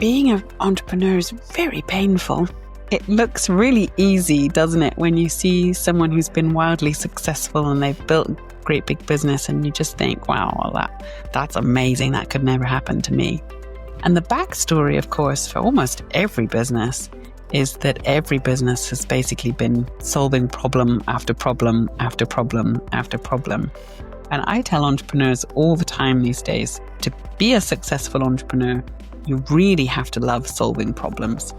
being an entrepreneur is very painful. It looks really easy, doesn't it, when you see someone who's been wildly successful and they've built a great big business and you just think, wow, that's amazing. That could never happen to me. And the backstory, of course, for almost every business is that every business has basically been solving problem after problem after problem after problem. And I tell entrepreneurs all the time these days, to be a successful entrepreneur, you really have to love solving problems.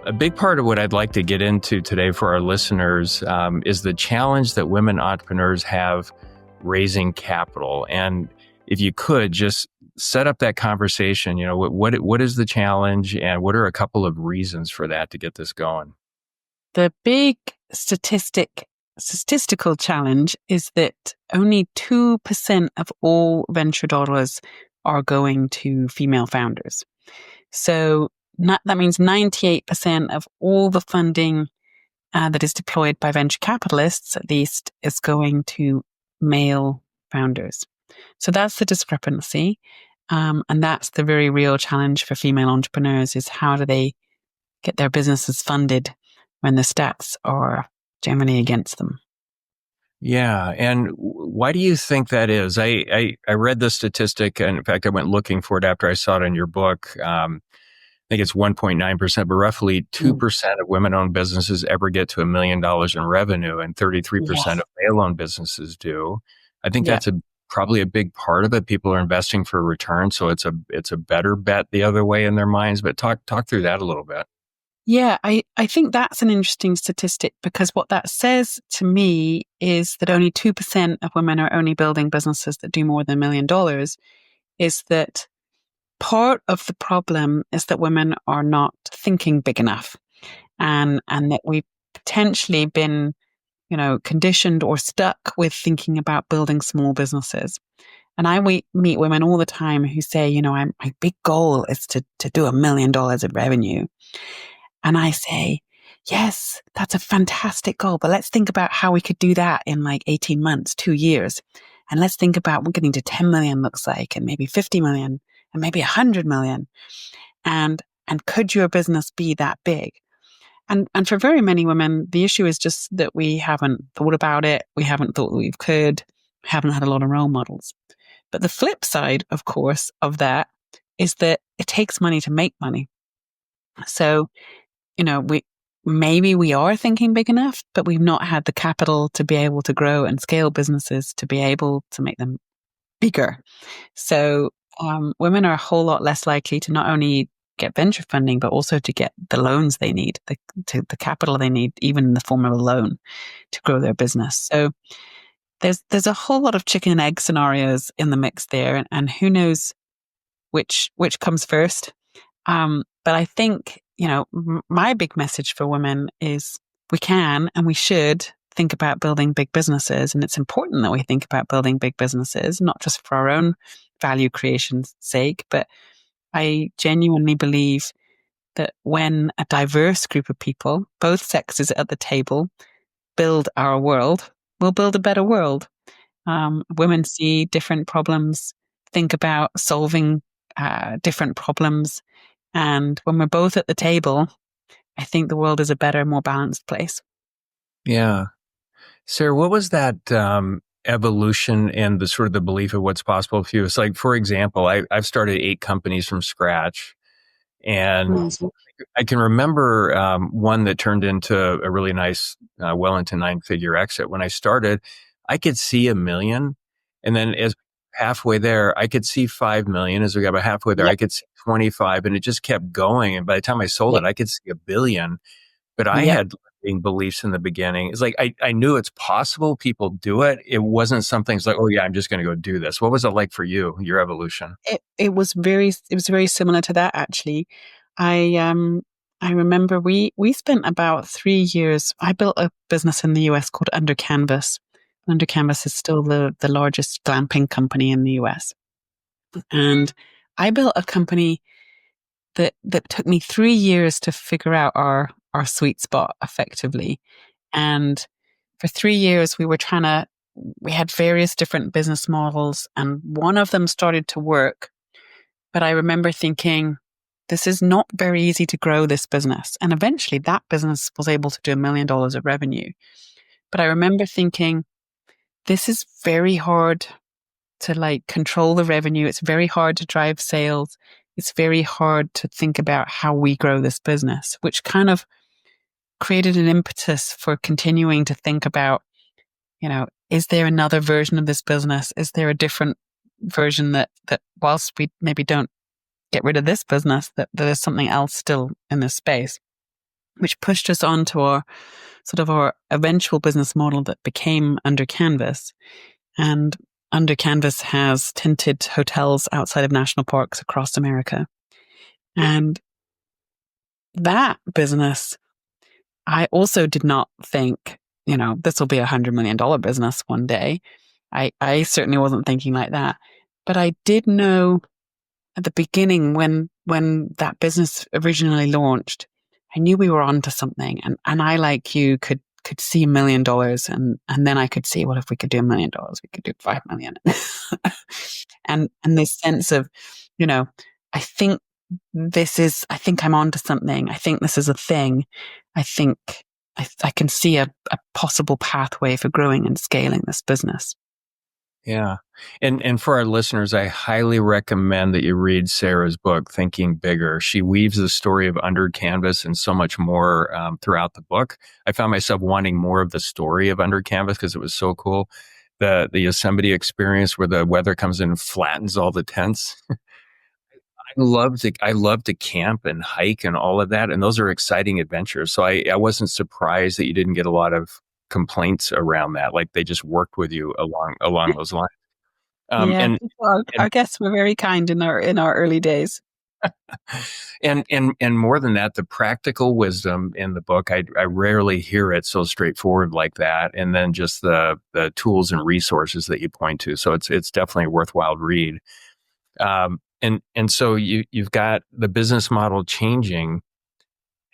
A big part of what I'd like to get into today for our listeners is the challenge that women entrepreneurs have raising capital. And if you could just set up that conversation, what is the challenge and what are a couple of reasons for that to get this going? The big statistical challenge is that only 2% of all venture dollars are going to female founders. So that means 98% of all the funding that is deployed by venture capitalists, at least, is going to male founders. So that's the discrepancy. And that's the very real challenge for female entrepreneurs, is how do they get their businesses funded when the stats are generally against them? Yeah. And why do you think that is? I read the statistic, and in fact, I went looking for it after I saw it in your book. I think it's 1.9%, but roughly 2% of women-owned businesses ever get to $1 million in revenue, and 33% of male-owned businesses do. I think that's probably a big part of it. People are investing for a return, so it's a better bet the other way in their minds. But talk through that a little bit. Yeah, I think that's an interesting statistic, because what that says to me is that only 2% of women are only building businesses that do more than $1 million, is that part of the problem is that women are not thinking big enough, and that we've potentially been, conditioned or stuck with thinking about building small businesses. And I meet women all the time who say, my big goal is to do $1 million in revenue. And I say, yes, that's a fantastic goal, but let's think about how we could do that in like 18 months, 2 years. And let's think about what getting to 10 million looks like, and maybe 50 million, and maybe 100 million. And could your business be that big? And for very many women, the issue is just that we haven't thought about it. We haven't thought that we could, haven't had a lot of role models. But the flip side, of course, of that is that it takes money to make money. So, we are thinking big enough, but we've not had the capital to be able to grow and scale businesses to be able to make them bigger. So women are a whole lot less likely to not only get venture funding, but also to get the loans they need, the capital they need, even in the form of a loan, to grow their business. So there's a whole lot of chicken and egg scenarios in the mix there, and who knows which comes first. But I think, my big message for women is we can and we should think about building big businesses. And it's important that we think about building big businesses, not just for our own value creation's sake, but I genuinely believe that when a diverse group of people, both sexes at the table, build our world, we'll build a better world. Women see different problems, think about solving different problems. And when we're both at the table, I think the world is a better, more balanced place. Yeah. Sarah, what was that evolution and the sort of the belief of what's possible for you? It's like, for example, I've started 8 companies from scratch. And I can remember one that turned into a really nice, well into 9-figure exit. When I started, I could see $1 million. And then as halfway there, I could see 5 million. As we got about halfway there, I could see 25, and it just kept going. And by the time I sold it, I could see $1 billion. But I had limiting beliefs in the beginning. It's like, I knew it's possible. People do it. It wasn't something, it's like, oh yeah, I'm just going to go do this. What was it like for you, your evolution? It was very similar to that, actually. I remember we spent about 3 years. I built a business in the US called Under Canvas. Under Canvas is still the largest glamping company in the US. And I built a company that took me 3 years to figure out our sweet spot effectively. And for 3 years, we were trying to we had various different business models, and one of them started to work. But I remember thinking, this is not very easy to grow this business. And eventually that business was able to do $1 million of revenue. But I remember thinking, this is very hard to like control the revenue. It's very hard to drive sales. It's very hard to think about how we grow this business, which kind of created an impetus for continuing to think about, is there another version of this business? Is there a different version that whilst we maybe don't get rid of this business, that there's something else still in this space, which pushed us on to our eventual business model that became Under Canvas. And Under Canvas has tinted hotels outside of national parks across America. And that business, I also did not think, this will be $100 million business one day. I certainly wasn't thinking like that. But I did know at the beginning when that business originally launched, I knew we were onto something. And I, like you, could see $1 million, and then I could see, well, if we could do $1 million, we could do 5 million. and this sense of, I think I'm onto something. I think this is a thing. I think I can see a possible pathway for growing and scaling this business. Yeah. And for our listeners, I highly recommend that you read Sarah's book, Thinking Bigger. She weaves the story of Under Canvas and so much more throughout the book. I found myself wanting more of the story of Under Canvas because it was so cool. The Yosemite experience where the weather comes in and flattens all the tents. I love to camp and hike and all of that. And those are exciting adventures. So I wasn't surprised that you didn't get a lot of complaints around that. Like they just worked with you along those lines. Yeah, And I guess we're very kind in our early days. and more than that, the practical wisdom in the book, I rarely hear it so straightforward like that. And then just the tools and resources that you point to. So it's definitely a worthwhile read. And so you've got the business model changing.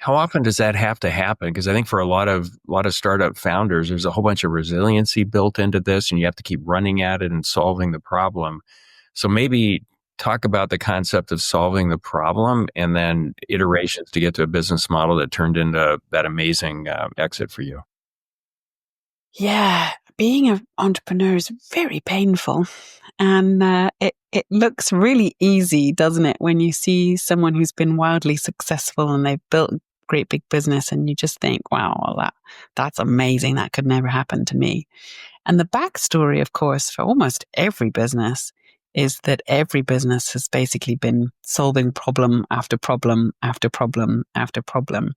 How often does that have to happen? Because I think for a lot of startup founders, there's a whole bunch of resiliency built into this, and you have to keep running at it and solving the problem. So maybe talk about the concept of solving the problem and then iterations to get to a business model that turned into that amazing exit for you. Yeah, being an entrepreneur is very painful. And it looks really easy, doesn't it, when you see someone who's been wildly successful and they've built a great big business and you just think, wow, well, that's amazing. That could never happen to me. And the backstory, of course, for almost every business is that every business has basically been solving problem after problem after problem after problem.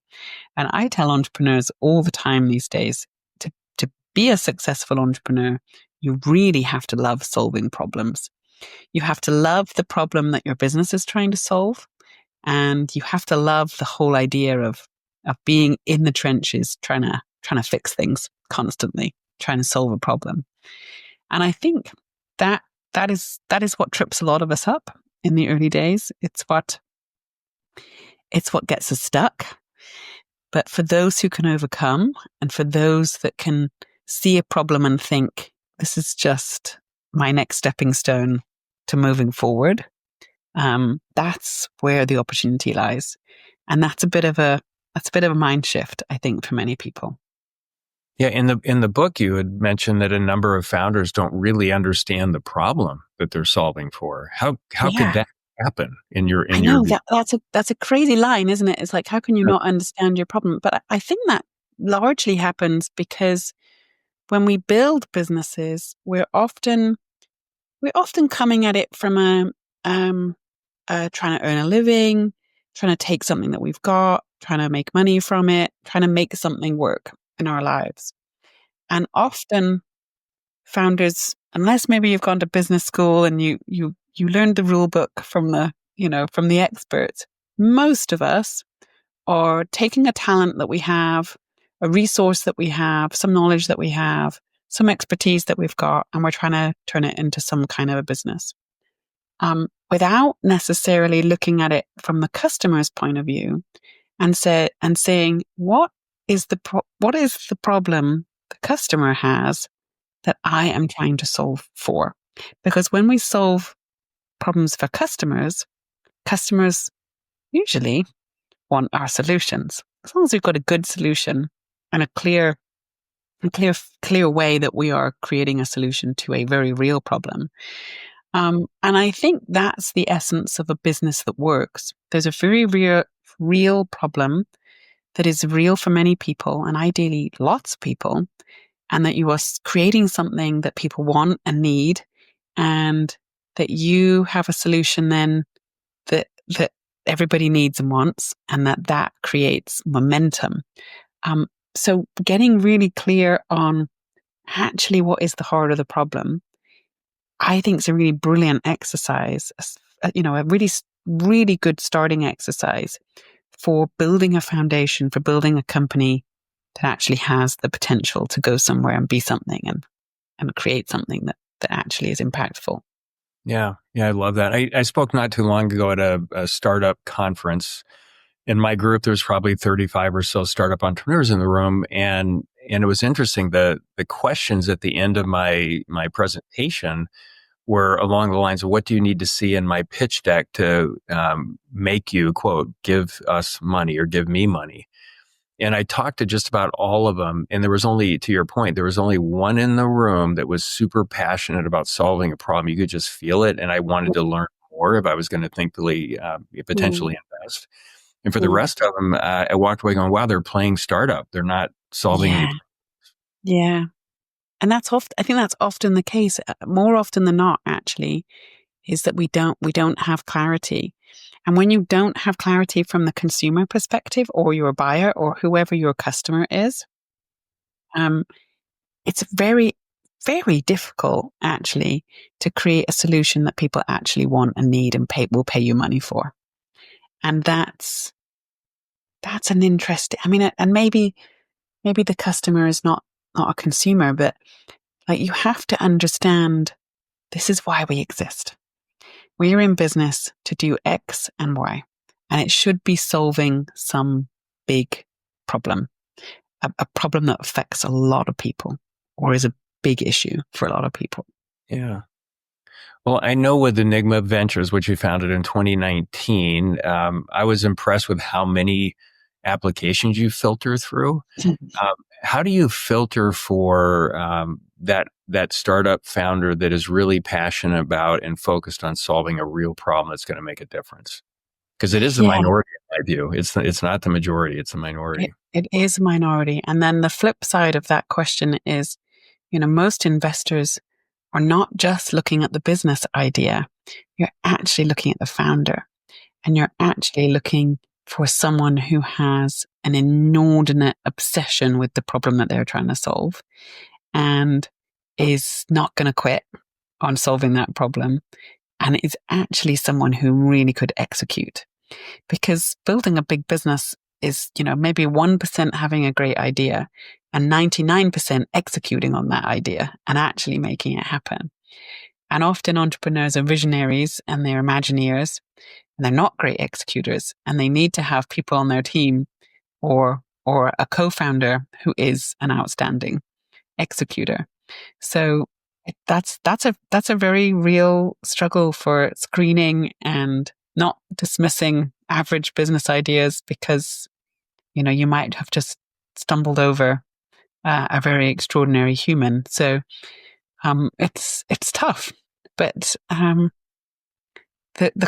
And I tell entrepreneurs all the time these days, to be a successful entrepreneur, you really have to love solving problems. You have to love the problem that your business is trying to solve. And you have to love the whole idea of being in the trenches, trying to fix things constantly, trying to solve a problem. And I think that is what trips a lot of us up in the early days. It's what gets us stuck. But for those who can overcome, and for those that can see a problem and think, this is just my next stepping stone to moving forward, that's where the opportunity lies. And that's a bit of a mind shift, I think, for many people. Yeah, in the book, you had mentioned that a number of founders don't really understand the problem that they're solving for. How could that happen in your view? That's a crazy line, isn't it? It's like, how can you not understand your problem? But I think that largely happens because when we build businesses, we're often coming at it from trying to earn a living, trying to take something that we've got, trying to make money from it, trying to make something work in our lives. And often founders, unless maybe you've gone to business school and you learned the rule book from the experts, most of us are taking a talent that we have, a resource that we have, some knowledge that we have, some expertise that we've got, and we're trying to turn it into some kind of a business. Without necessarily looking at it from the customer's point of view and saying, what is the problem the customer has that I am trying to solve for. Because when we solve problems for customers, customers usually want our solutions. As long as we've got a good solution and a clear way that we are creating a solution to a very real problem. And I think that's the essence of a business that works. There's a very real problem that is real for many people, and ideally lots of people, and that you are creating something that people want and need, and that you have a solution then that everybody needs and wants, and that creates momentum. So getting really clear on actually what is the heart of the problem, I think is a really brilliant exercise, a really good starting exercise for building a foundation, for building a company that actually has the potential to go somewhere and be something and create something that actually is impactful. Yeah. Yeah. I love that. I spoke not too long ago at a startup conference. In my group, there's probably 35 or so startup entrepreneurs in the room. And it was interesting. The questions at the end of my presentation were along the lines of, what do you need to see in my pitch deck to make you, quote, give us money or give me money? And I talked to just about all of them. And there was only, to your point, there was only one in the room that was super passionate about solving a problem. You could just feel it. And I wanted to learn more if I was going to potentially invest. And for the rest of them, I walked away going, wow, they're playing startup. They're not solving any. Yeah. And I think that's often the case, more often than not, actually, is that we don't have clarity. And when you don't have clarity from the consumer perspective or your buyer or whoever your customer is, it's very, very difficult actually to create a solution that people actually want and need and will pay you money for. And that's an interesting, and maybe the customer is not a consumer, but like, you have to understand this is why we exist. We're in business to do X and Y, and it should be solving some big problem, a problem that affects a lot of people or is a big issue for a lot of people. Yeah. Well, I know with Enigma Ventures, which you founded in 2019, I was impressed with how many applications you filter through. How do you filter for that startup founder that is really passionate about and focused on solving a real problem that's going to make a difference? Because it is the minority in my view. It's not the majority, it's a minority. It is a minority. And then the flip side of that question is, most investors are not just looking at the business idea. You're actually looking at the founder, and you're actually looking for someone who has an inordinate obsession with the problem that they're trying to solve and is not going to quit on solving that problem, and is actually someone who really could execute. Because building a big business is, maybe 1% having a great idea and 99% executing on that idea and actually making it happen. And often entrepreneurs are visionaries and they're Imagineers, and they're not great executors, and they need to have people on their team or a co-founder who is an outstanding executor. So that's a very real struggle for screening and not dismissing average business ideas because, you might have just stumbled over a very extraordinary human. So it's tough, but the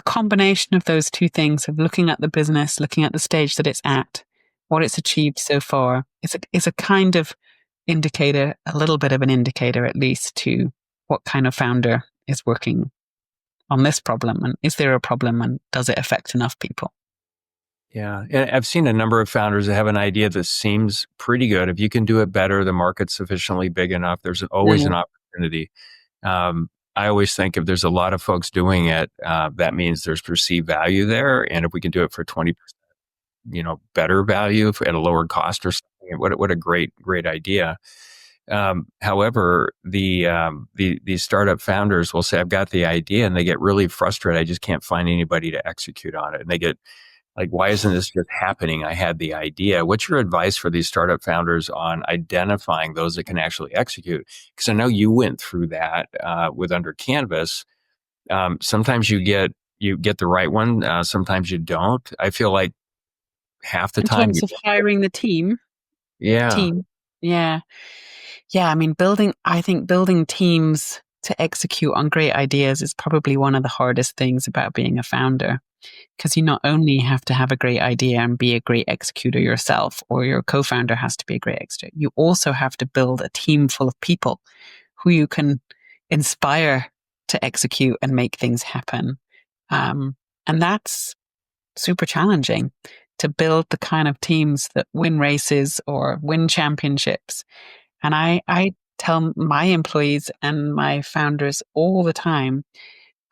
combination of those two things, of looking at the business, looking at the stage that it's at, what it's achieved so far, is a kind of indicator, a little bit of an indicator at least, to what kind of founder is working on this problem, and is there a problem, and does it affect enough people? Yeah. And I've seen a number of founders that have an idea that seems pretty good. If you can do it better, the market's sufficiently big enough, there's always an opportunity. I always think if there's a lot of folks doing it, that means there's perceived value there. And if we can do it for 20%, better value at a lower cost or something, what a great idea. However, these startup founders will say, I've got the idea, and they get really frustrated. I just can't find anybody to execute on it. And they get Like, why isn't this just happening? I had the idea. What's your advice for these startup founders on identifying those that can actually execute? Because I know you went through that with Under Canvas. Sometimes you get the right one. Sometimes you don't. I feel like half the In time you terms of don't get. hiring the team, Yeah. team. Yeah. Yeah. I mean, I think building teams to execute on great ideas is probably one of the hardest things about being a founder. Because you not only have to have a great idea and be a great executor yourself, or your co founder has to be a great executor, you also have to build a team full of people who you can inspire to execute and make things happen. And that's super challenging to build the kind of teams that win races or win championships. And I tell my employees and my founders all the time,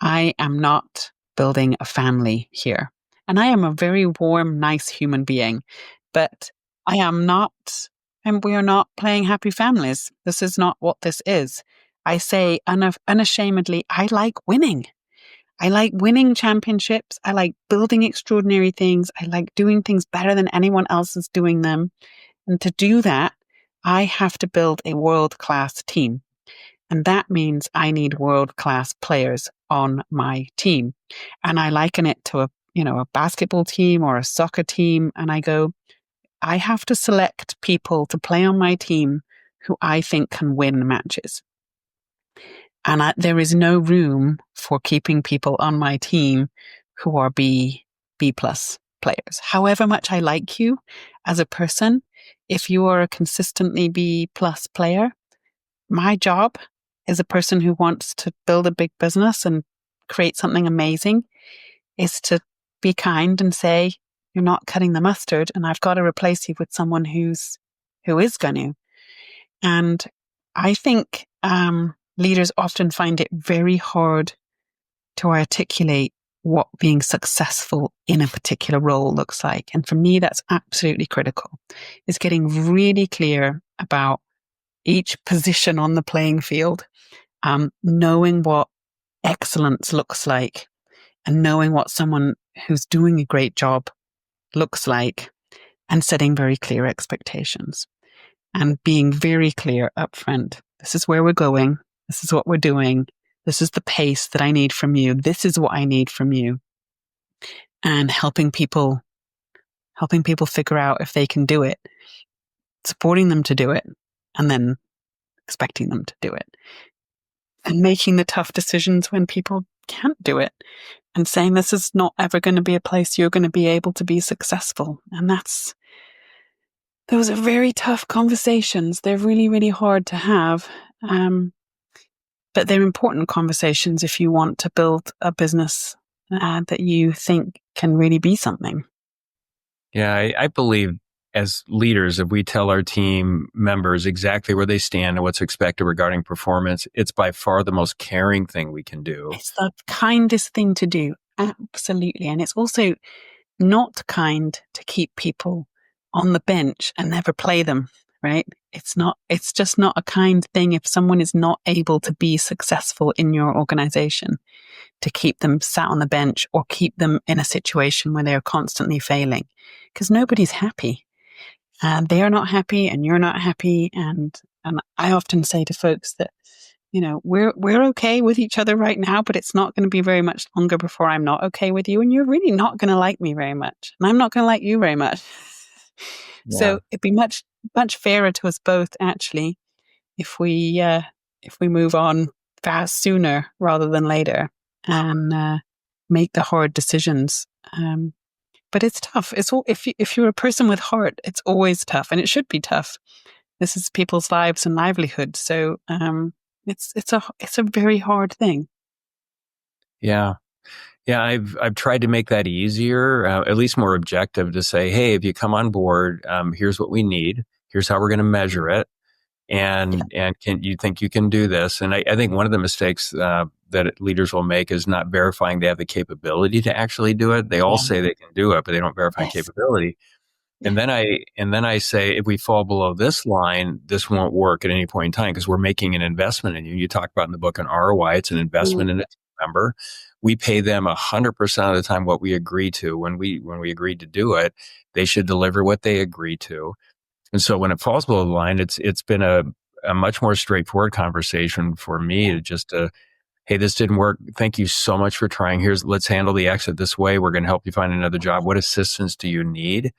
I am not building a family here. And I am a very warm, nice human being, but I am not, and we are not playing happy families. This is not what this is. I say unashamedly, I like winning. I like winning championships. I like building extraordinary things. I like doing things better than anyone else is doing them. And to do that, I have to build a world class team. And that means I need world class players on my team. And I liken it to a basketball team or a soccer team. And I go, I have to select people to play on my team who I think can win matches. And there is no room for keeping people on my team who are B plus players. However much I like you as a person, if you are a consistently B plus player, my job as a person who wants to build a big business and create something amazing is to be kind and say, you're not cutting the mustard and I've got to replace you with someone who is going to. And I think leaders often find it very hard to articulate what being successful in a particular role looks like. And for me, that's absolutely critical, is getting really clear about each position on the playing field, knowing what excellence looks like and knowing what someone who's doing a great job looks like, and setting very clear expectations and being very clear upfront. This is where we're going. This is what we're doing. This is the pace that I need from you. This is what I need from you. And helping people figure out if they can do it, supporting them to do it, and then expecting them to do it. And making the tough decisions when people can't do it, and saying this is not ever going to be a place you're going to be able to be successful. And those are very tough conversations. They're really, really hard to have. But they're important conversations if you want to build a business that you think can really be something. Yeah, I believe as leaders, if we tell our team members exactly where they stand and what's expected regarding performance, it's by far the most caring thing we can do. It's the kindest thing to do. Absolutely. And it's also not kind to keep people on the bench and never play them, right? It's just not a kind thing if someone is not able to be successful in your organization, to keep them sat on the bench or keep them in a situation where they're constantly failing, because nobody's happy. They are not happy and you're not happy. And I often say to folks that, we're okay with each other right now, but it's not going to be very much longer before I'm not okay with you. And you're really not going to like me very much. And I'm not going to like you very much. Yeah. So it'd be much, much fairer to us both, actually, if we move on fast sooner rather than later and make the hard decisions. But it's tough. It's all, if you're a person with heart, it's always tough, and it should be tough. This is people's lives and livelihoods. So it's a very hard thing. Yeah. Yeah, I've tried to make that easier, at least more objective, to say, hey, if you come on board, here's what we need. Here's how we're going to measure it. And can you think you can do this? And I think one of the mistakes that leaders will make is not verifying they have the capability to actually do it. They all say they can do it, but they don't verify capability. And then I say, if we fall below this line, this won't work at any point in time because we're making an investment in you. You talk about in the book an ROI, it's an investment in a team member. we pay them 100% of the time what we agree to. When we agreed to do it, they should deliver what they agree to. And so when it falls below the line, it's been a much more straightforward conversation for me to just hey, this didn't work. Thank you so much for trying. Let's handle the exit this way. We're going to help you find another job. What assistance do you need?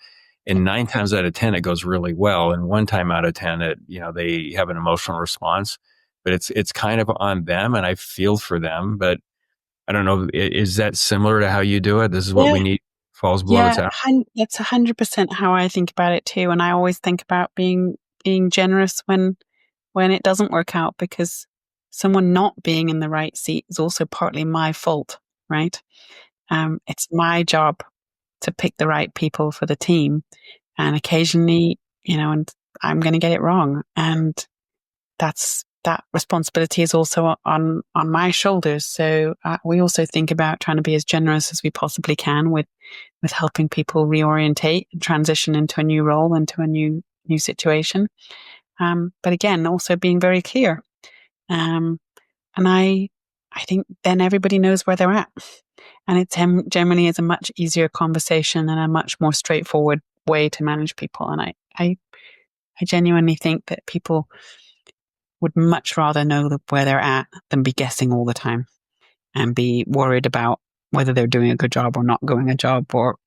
And 9 times out of 10, it goes really well. And 1 time out of 10, they have an emotional response, but it's kind of on them, and I feel for them. But I don't know, is that similar to how you do it? This is what Yeah. we need. Falls below the Yeah, top. that's 100% how I think about it too. And I always think about being generous when it doesn't work out, because someone not being in the right seat is also partly my fault, right? It's my job to pick the right people for the team, and occasionally, and I'm going to get it wrong, and that responsibility is also on my shoulders. So we also think about trying to be as generous as we possibly can with helping people reorientate and transition into a new role, into a new situation. But again, also being very clear. Um, and I think then everybody knows where they're at, and it generally is a much easier conversation and a much more straightforward way to manage people. And I genuinely think that people would much rather know where they're at than be guessing all the time and be worried about whether they're doing a good job or not doing a job, or,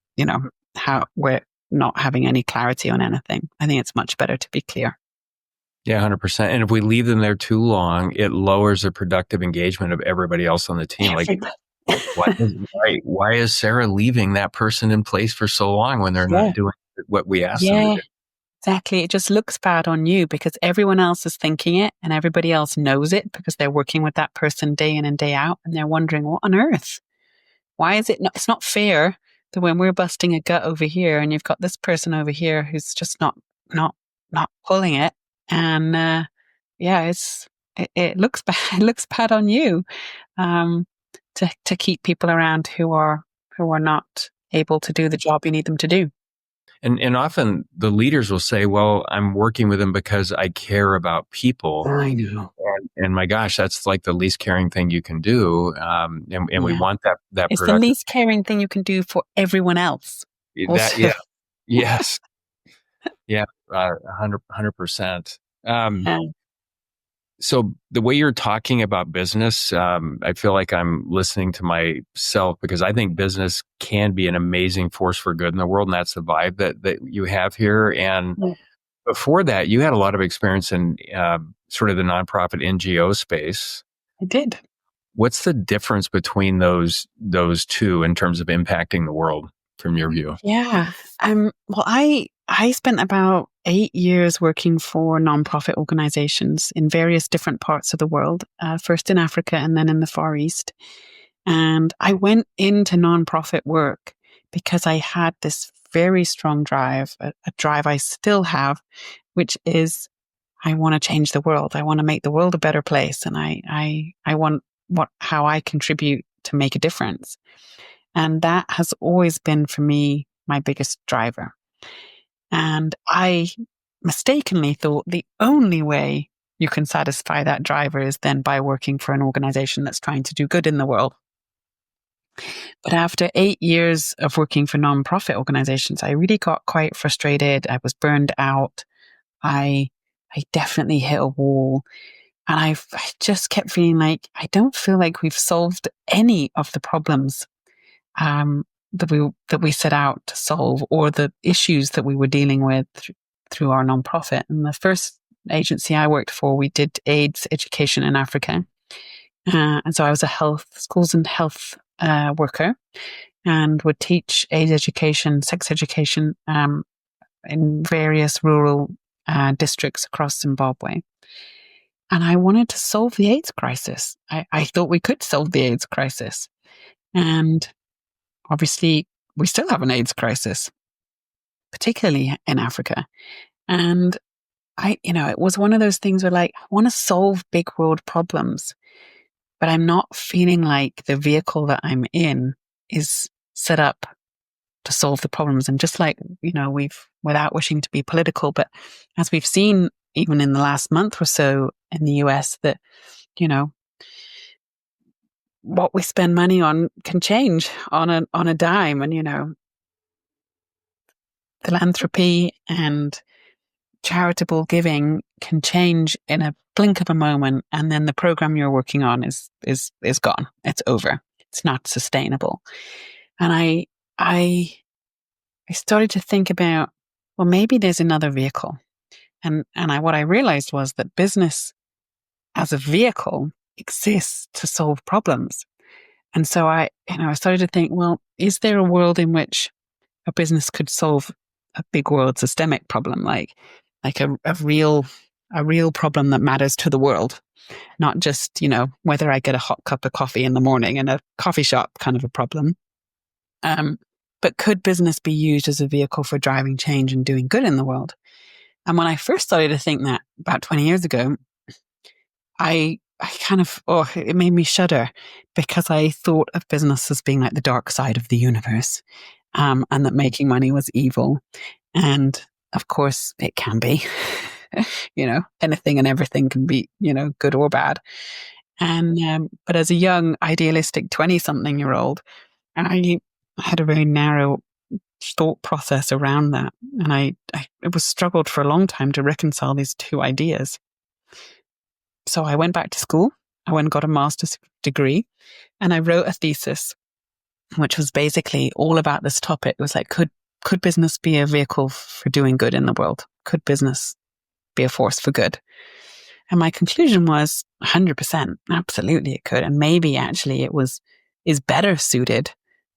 how we're not having any clarity on anything. I think it's much better to be clear. Yeah, 100%. And if we leave them there too long, it lowers the productive engagement of everybody else on the team. Like, why is Sarah leaving that person in place for so long when they're not doing what we asked them to Yeah, do? exactly. It just looks bad on you because everyone else is thinking it and everybody else knows it because they're working with that person day in and day out, and they're wondering, what on earth? Why is it not? It's not fair that when we're busting a gut over here and you've got this person over here who's just not not pulling it. And yeah, it looks bad. It looks bad on you, um, to keep people around who are not able to do the job you need them to do. And often the leaders will say, well, I'm working with them because I care about people. I know. And my gosh, that's like the least caring thing you can do. And we Yeah, want that it's the productive. least caring thing you can do for everyone else. Also, Yeah. Yes. Yeah. 100%. um, So the way you're talking about business, I feel like I'm listening to myself, because I think business can be an amazing force for good in the world. And that's the vibe that you have here. And yeah, before that, you had a lot of experience in sort of the nonprofit NGO space. I did. What's the difference between those two in terms of impacting the world from your view? Yeah. Well, I spent about 8 years working for nonprofit organizations in various different parts of the world, first in Africa and then in the Far East. And I went into nonprofit work because I had this very strong drive, a drive I still have, which is I want to change the world. I want to make the world a better place, and I want how I contribute to make a difference. And that has always been for me my biggest driver. And I mistakenly thought the only way you can satisfy that driver is then by working for an organization that's trying to do good in the world. But after 8 years of working for nonprofit organizations, I really got quite frustrated. I was burned out. I definitely hit a wall. And I just kept feeling like I don't feel like we've solved any of the problems um, that we set out to solve, or the issues that we were dealing with through our nonprofit. And the first agency I worked for, we did AIDS education in Africa, and so I was a schools and health worker, and would teach AIDS education, sex education, in various rural districts across Zimbabwe. And I wanted to solve the AIDS crisis. I thought we could solve the AIDS crisis, and obviously, we still have an AIDS crisis, particularly in Africa. And it was one of those things where, like, I want to solve big world problems, but I'm not feeling like the vehicle that I'm in is set up to solve the problems. And just like, without wishing to be political, but as we've seen even in the last month or so in the US, that, you know, what we spend money on can change on a dime. And, philanthropy and charitable giving can change in a blink of a moment. And then the program you're working on is gone. It's over. It's not sustainable. And I started to think about, well, maybe there's another vehicle. And what I realized was that business as a vehicle exists to solve problems. And so I started to think, well, is there a world in which a business could solve a big world systemic problem, like a real problem that matters to the world, not just, whether I get a hot cup of coffee in the morning in a coffee shop kind of a problem. But could business be used as a vehicle for driving change and doing good in the world? And when I first started to think that about 20 years ago, I kind of, it made me shudder, because I thought of business as being like the dark side of the universe, and that making money was evil. And of course it can be, anything and everything can be, good or bad. And, but as a young idealistic 20-something-year-old, I had a very narrow thought process around that. And it was struggled for a long time to reconcile these two ideas. So I went back to school. I went and got a master's degree, and I wrote a thesis, which was basically all about this topic. It was like, could business be a vehicle for doing good in the world? Could business be a force for good? And my conclusion was 100%. Absolutely it could. And maybe actually is better suited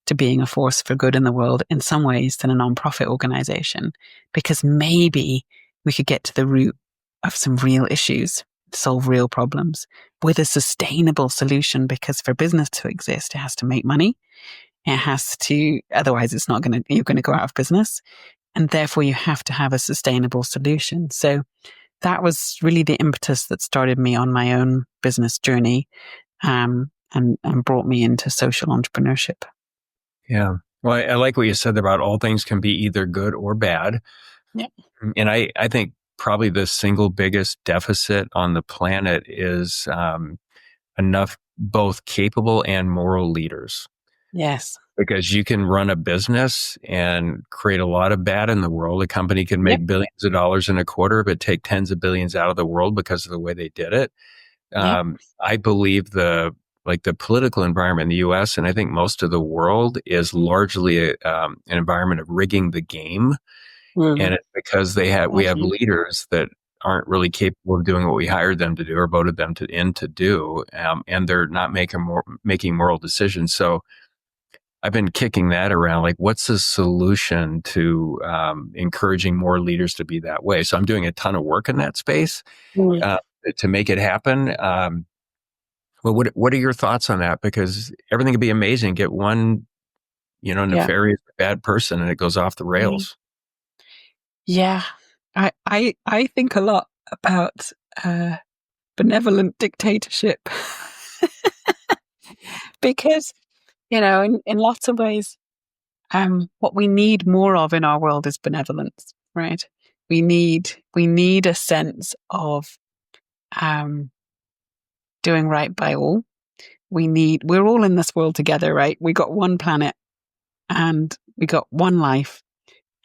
to being a force for good in the world in some ways than a nonprofit organization, because maybe we could get to the root of some real issues, solve real problems with a sustainable solution. Because for business to exist, it has to make money. It has to, otherwise you're going to go out of business. And therefore you have to have a sustainable solution. So that was really the impetus that started me on my own business journey, and brought me into social entrepreneurship. Yeah. Well, I like what you said about all things can be either good or bad. Yeah. And I think probably the single biggest deficit on the planet is enough both capable and moral leaders. Yes. Because you can run a business and create a lot of bad in the world. A company can make billions of dollars in a quarter, but take tens of billions out of the world because of the way they did it. I believe the political environment in the U.S. and I think most of the world is largely an environment of rigging the game. Mm-hmm. And it's because we have leaders that aren't really capable of doing what we hired them to do or voted them to do. And they're not making moral decisions. So I've been kicking that around, like, what's the solution to encouraging more leaders to be that way? So I'm doing a ton of work in that space to make it happen. Well, what are your thoughts on that? Because everything could be amazing. Get one, nefarious bad person and it goes off the rails. Yeah. I think a lot about benevolent dictatorship because, in lots of ways, what we need more of in our world is benevolence, right? We need a sense of doing right by all. We're all in this world together, right? We got one planet and we got one life,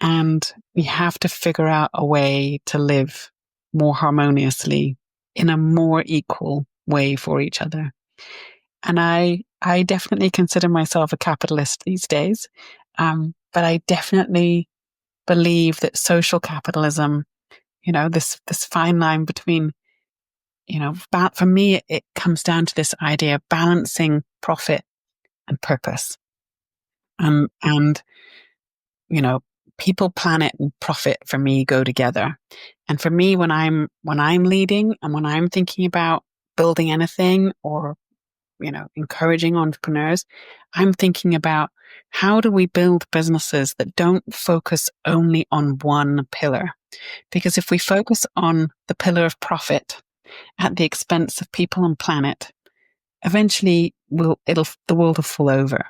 and we have to figure out a way to live more harmoniously in a more equal way for each other. And I definitely consider myself a capitalist these days. But I definitely believe that social capitalism, this fine line between, for me, it comes down to this idea of balancing profit and purpose. And people, planet, and profit for me go together. And for me, when I'm leading and when I'm thinking about building anything or, encouraging entrepreneurs, I'm thinking about how do we build businesses that don't focus only on one pillar? Because if we focus on the pillar of profit at the expense of people and planet, eventually the world will fall over.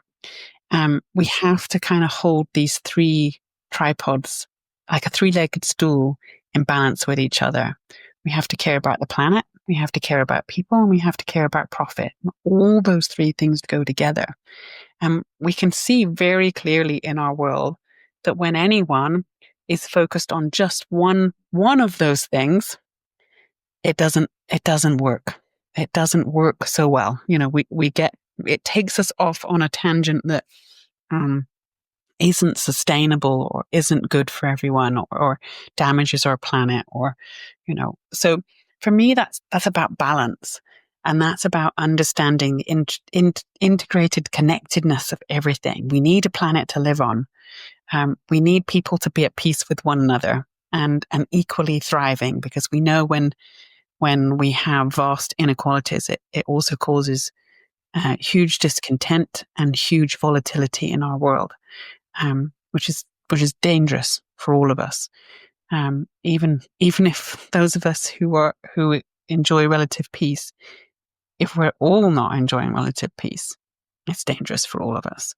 We have to kind of hold these three tripods like a three-legged stool in balance with each other. We have to care about the planet. we have to care about people, and we have to care about profit. All those three things go together. And we can see very clearly in our world that when anyone is focused on just one of those things, it doesn't work. It doesn't work so well. We get, it takes us off on a tangent that um, isn't sustainable or isn't good for everyone, or damages our planet, so for me that's about balance, and that's about understanding the integrated connectedness of everything. We need a planet to live on. We need people to be at peace with one another and equally thriving, because we know when we have vast inequalities, it also causes huge discontent and huge volatility in our world, which is dangerous for all of us. Even if those of us who enjoy relative peace, if we're all not enjoying relative peace, it's dangerous for all of us.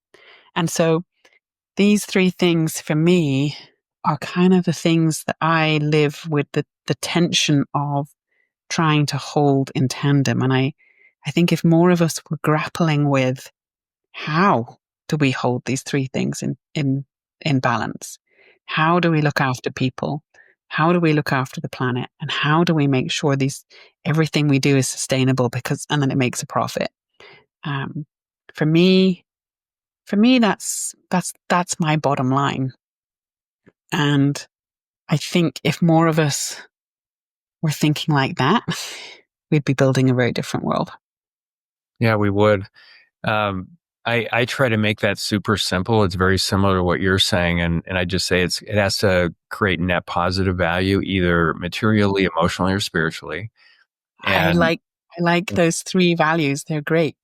And so these three things for me are kind of the things that I live with, the tension of trying to hold in tandem. And I think if more of us were grappling with, how do we hold these three things in balance? How do we look after people? How do we look after the planet? And how do we make sure everything we do is sustainable, and then it makes a profit? Um, for me, that's my bottom line. And I think if more of us were thinking like that, we'd be building a very different world. Yeah, we would. Um, I try to make that super simple. It's very similar to what you're saying. And I just say it has to create net positive value, either materially, emotionally, or spiritually. I And like I like those three values. They're great.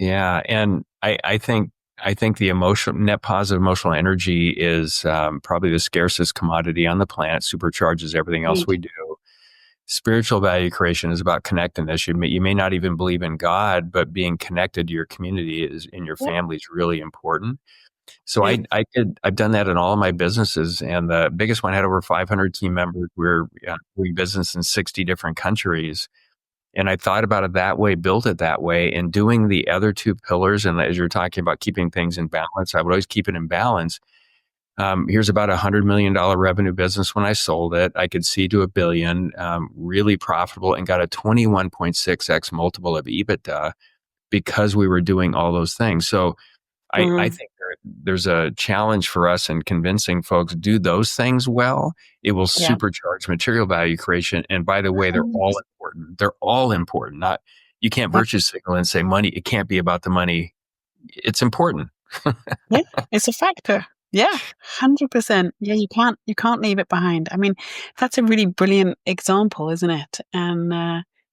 yeah, and I think the net positive emotional energy is probably the scarcest commodity on the planet, supercharges everything else Agreed. we do. Spiritual value creation is about connectedness. You may not even believe in God, but being connected to your community in your Yep. family is really important. So Yeah. I've done that in all of my businesses, and the biggest one had over 500 team members. We're doing business in 60 different countries. And I thought about it that way, built it that way, and doing the other two pillars. And as you're talking about keeping things in balance, I would always keep it in balance. Here's about $100 million revenue business. When I sold it, I could see to $1 billion, really profitable, and got a 21.6x multiple of EBITDA because we were doing all those things. So I Mm, think there's a challenge for us in convincing folks do those things well. It will yeah. supercharge material value creation. And by the way, they're all 100%. important. They're all important. Not You can't Yeah. virtue signal and say money. It can't be about the money. It's important. Yeah. It's a factor. Yeah. 100%. Yeah. You can't leave it behind. I mean, that's a really brilliant example, isn't it? And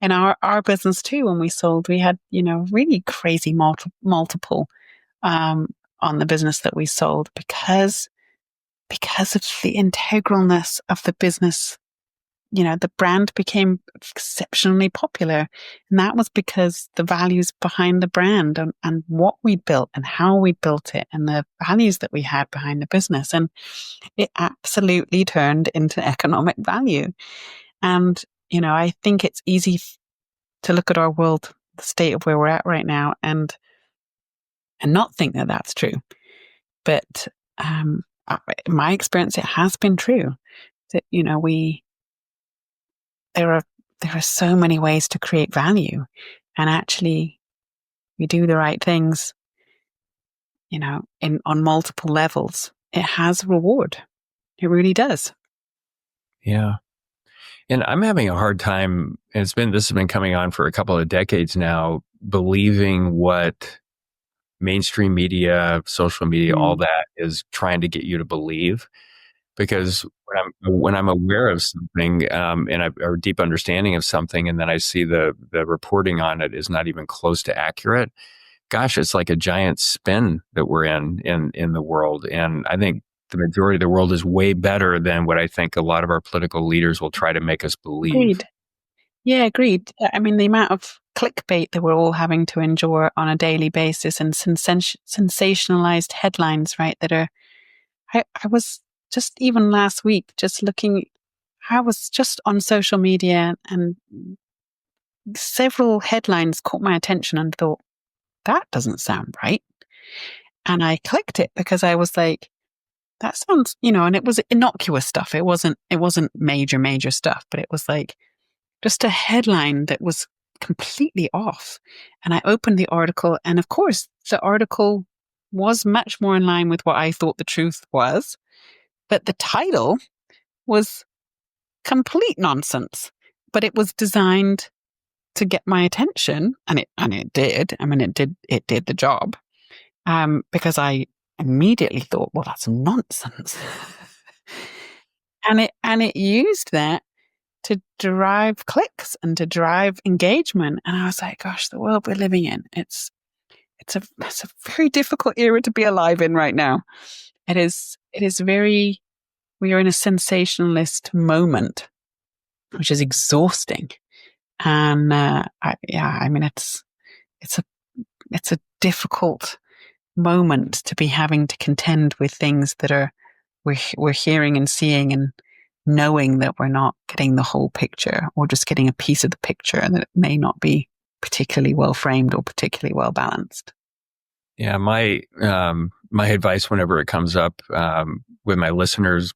in our business too, when we sold, we had, really crazy multiple um, on the business that we sold, because of the integralness of the business. The brand became exceptionally popular. And that was because the values behind the brand, and what we built and how we built it, and the values that we had behind the business. And it absolutely turned into economic value. And, I think it's easy to look at our world, the state of where we're at right now, and not think that that's true. But in my experience, it has been true that, there are there are so many ways to create value, and actually we do the right things, in on multiple levels. It has reward. It really does. Yeah. And I'm having a hard time. And this has been coming on for a couple of decades now, believing what mainstream media, social media, all Mm, that is trying to get you to believe. Because when I'm aware of something, and I or deep understanding of something, and then I see the reporting on it is not even close to accurate, gosh, it's like a giant spin that we're in the world. And I think the majority of the world is way better than what I think a lot of our political leaders will try to make us believe. agreed. Yeah, agreed. I mean, the amount of clickbait that we're all having to endure on a daily basis, and sensationalized headlines, right? I was just, even last week, just looking, I was just on social media, and several headlines caught my attention and thought, that doesn't sound right. And I clicked it because I was like, that sounds, and it was innocuous stuff. It wasn't major stuff, but it was like just a headline that was completely off. And I opened the article, and of course, the article was much more in line with what I thought the truth was. But the title was complete nonsense. But it was designed to get my attention, and it did. I mean, it did the job. Because I immediately thought, well, that's nonsense. and it used that to drive clicks and to drive engagement. And I was like, gosh, the world we're living in, it's a very difficult era to be alive in right now. It is very, we are in a sensationalist moment, which is exhausting. And I mean, it's a difficult moment to be having to contend with things that we're hearing and seeing and knowing that we're not getting the whole picture, or just getting a piece of the picture, and that it may not be particularly well framed or particularly well balanced. Yeah, my advice whenever it comes up with my listeners,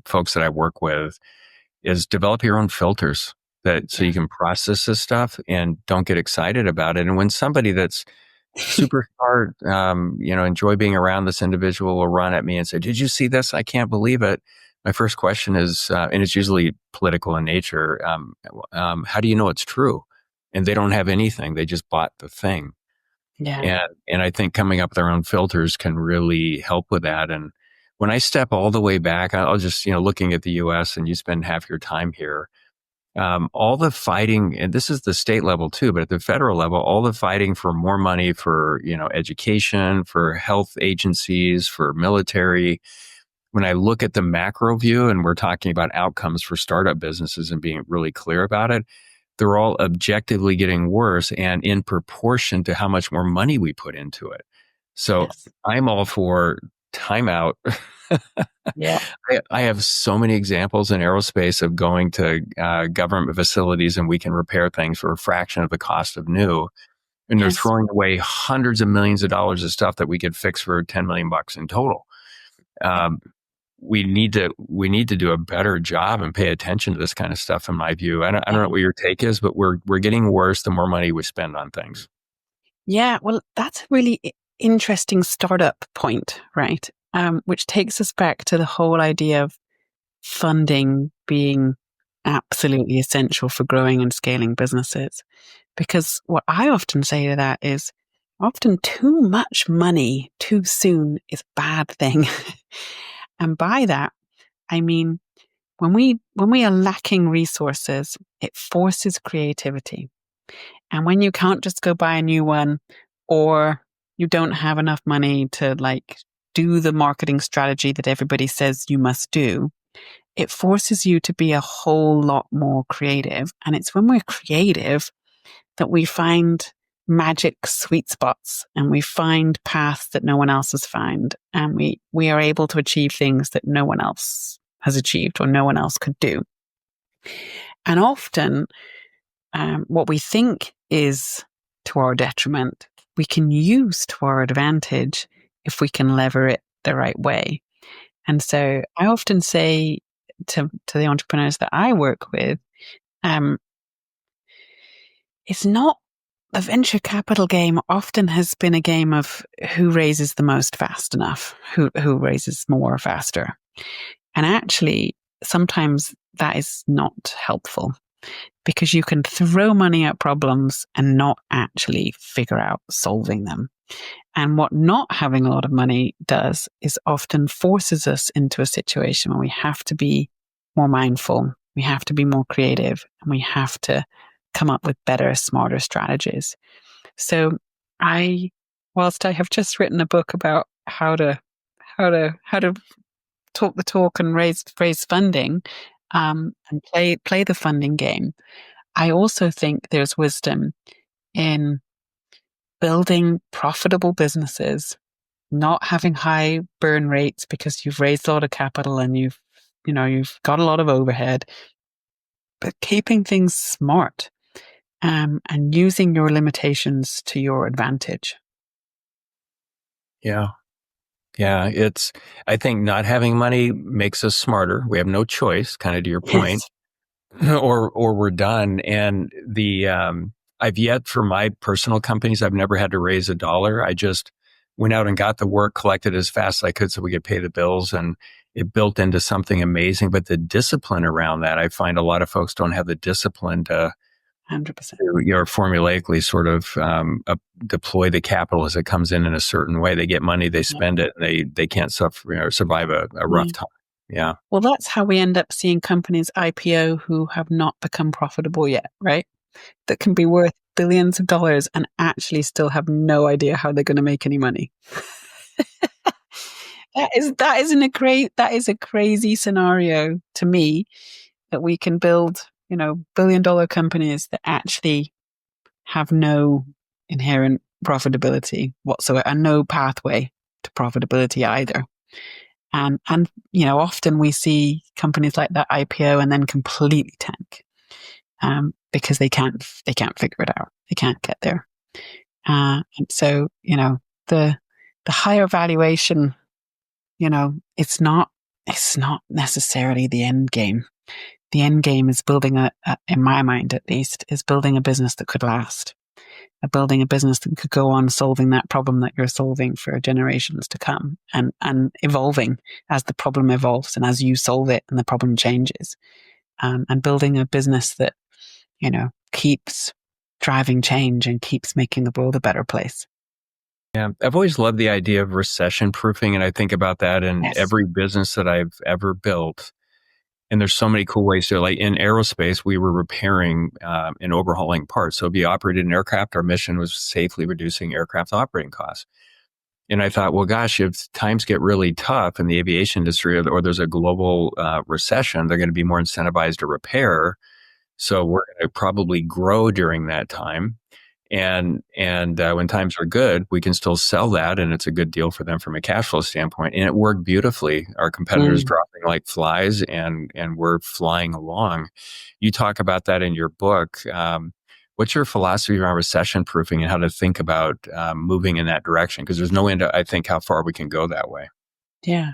folks that I work with, is develop your own filters so you can process this stuff and don't get excited about it. And when somebody that's super smart, enjoy being around this individual, will run at me and say, "Did you see this? I can't believe it." My first question is, and it's usually political in nature, how do you know it's true? And they don't have anything. They just bought the thing. Yeah. And I think coming up with our own filters can really help with that. And when I step all the way back, I'll just, looking at the US, and you spend half your time here, all the fighting, and this is the state level too, but at the federal level, all the fighting for more money for, education, for health agencies, for military. When I look at the macro view, and we're talking about outcomes for startup businesses and being really clear about it, they're all objectively getting worse, and in proportion to how much more money we put into it. So Yes. I'm all for timeout. Yeah. I have so many examples in aerospace of going to government facilities, and we can repair things for a fraction of the cost of new. And they're Yes. throwing away hundreds of millions of dollars of stuff that we could fix for 10 million bucks in total. We need to do a better job and pay attention to this kind of stuff, in my view. I don't know what your take is, but we're getting worse the more money we spend on things. Yeah. Well, that's a really interesting startup point, right? Which takes us back to the whole idea of funding being absolutely essential for growing and scaling businesses. Because what I often say to that is, often too much money too soon is a bad thing. And by that, I mean, when we are lacking resources, it forces creativity. And when you can't just go buy a new one, or you don't have enough money to do the marketing strategy that everybody says you must do, it forces you to be a whole lot more creative. And it's when we're creative that we find magic sweet spots, and we find paths that no one else has found. And we are able to achieve things that no one else has achieved or no one else could do. And often, what we think is to our detriment, we can use to our advantage if we can lever it the right way. And so I often say to the entrepreneurs that I work with, it's not, the venture capital game often has been a game of who raises the most fast enough, who raises more faster. And actually, sometimes that is not helpful, because you can throw money at problems and not actually figure out solving them. And what not having a lot of money does is often forces us into a situation where we have to be more mindful, we have to be more creative, and we have to come up with better, smarter strategies. So whilst I have just written a book about how to talk the talk and raise funding, and play the funding game, I also think there's wisdom in building profitable businesses, not having high burn rates because you've raised a lot of capital and you've got a lot of overhead, but keeping things smart and using your limitations to your advantage. Yeah. Yeah. I think not having money makes us smarter. We have no choice, kind of to your point, Yes, or we're done. And I've yet for my personal companies, I've never had to raise a dollar. I just went out and got the work, collected as fast as I could so we could pay the bills, and it built into something amazing. But the discipline around that, I find a lot of folks don't have the discipline to 100%. formulaically sort of deploy the capital as it comes in a certain way. They get money, they Yeah. spend it, and they can't suffer or survive a Yeah. rough time. Yeah. Well, that's how we end up seeing companies IPO who have not become profitable yet, right? That can be worth billions of dollars and actually still have no idea how they're going to make any money. That is a crazy scenario to me, that we can build, billion-dollar companies that actually have no inherent profitability whatsoever and no pathway to profitability either. And often we see companies like that IPO and then completely tank, because they can't figure it out. They can't get there. And so, the higher valuation, it's not necessarily the end game. The end game is building in my mind at least, is building a business that could last. Building a business that could go on solving that problem that you're solving for generations to come, and evolving as the problem evolves and as you solve it and the problem changes. And building a business that, keeps driving change and keeps making the world a better place. Yeah. I've always loved the idea of recession proofing. And I think about that in Yes. every business that I've ever built. And there's so many cool ways to, like in aerospace, we were repairing and overhauling parts. So if you operated an aircraft, our mission was safely reducing aircraft operating costs. And I thought, well, gosh, if times get really tough in the aviation industry, or there's a global recession, they're going to be more incentivized to repair. So we're going to probably grow during that time. And when times are good, we can still sell that, and it's a good deal for them from a cash flow standpoint. And it worked beautifully. Our competitors Mm. dropping like flies, and we're flying along. You talk about that in your book. What's your philosophy around recession proofing and how to think about moving in that direction? Because there's no end to, I think, how far we can go that way. Yeah.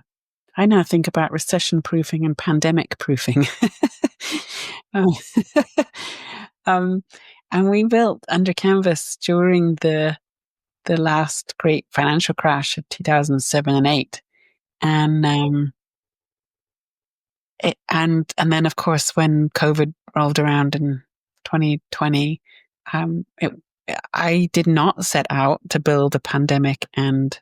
I now think about recession proofing and pandemic proofing. um, um, and we built under canvas during the last great financial crash of 2007 and 8. And and then of course when COVID rolled around in 2020, I did not set out to build a pandemic and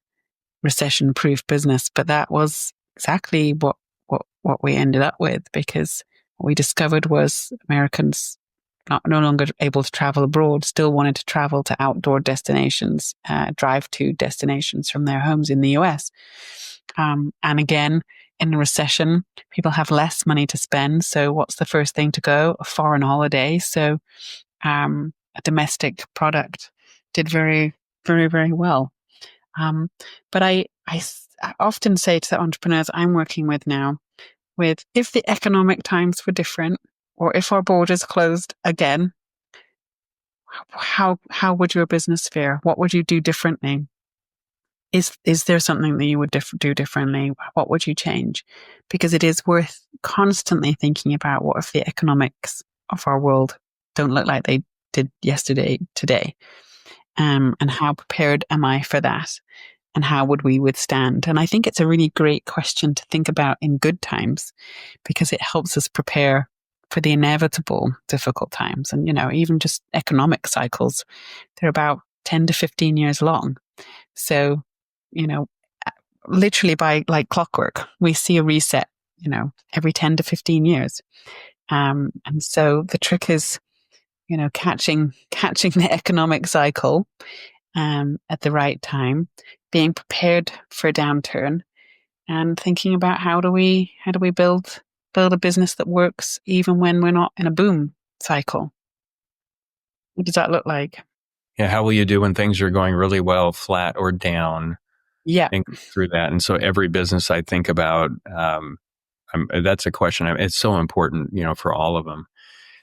recession proof business, but that was exactly what we ended up with, because what we discovered was Americans no longer able to travel abroad still wanted to travel to outdoor destinations, drive to destinations from their homes in the US. And again, in a recession, people have less money to spend. So what's the first thing to go? A foreign holiday. So a domestic product did very, very, very well. But I often say to the entrepreneurs I'm working with now, if the economic times were different, or if our borders closed again, how would your business fare? What would you do differently? Is there something that you would do differently? What would you change? Because it is worth constantly thinking about, what if the economics of our world don't look like they did yesterday, today? And how prepared am I for that? And how would we withstand? And I think it's a really great question to think about in good times, because it helps us prepare for the inevitable difficult times. And, even just economic cycles, they're about 10 to 15 years long. So, you know, literally by like clockwork, we see a reset, every 10 to 15 years. And so the trick is, catching the economic cycle at the right time, being prepared for a downturn, and thinking about how do we build a business that works even when we're not in a boom cycle. What does that look like? Yeah. How will you do when things are going really well, flat or down, Yeah, and go through that? And so every business I think about, that's a question. It's so important, for all of them.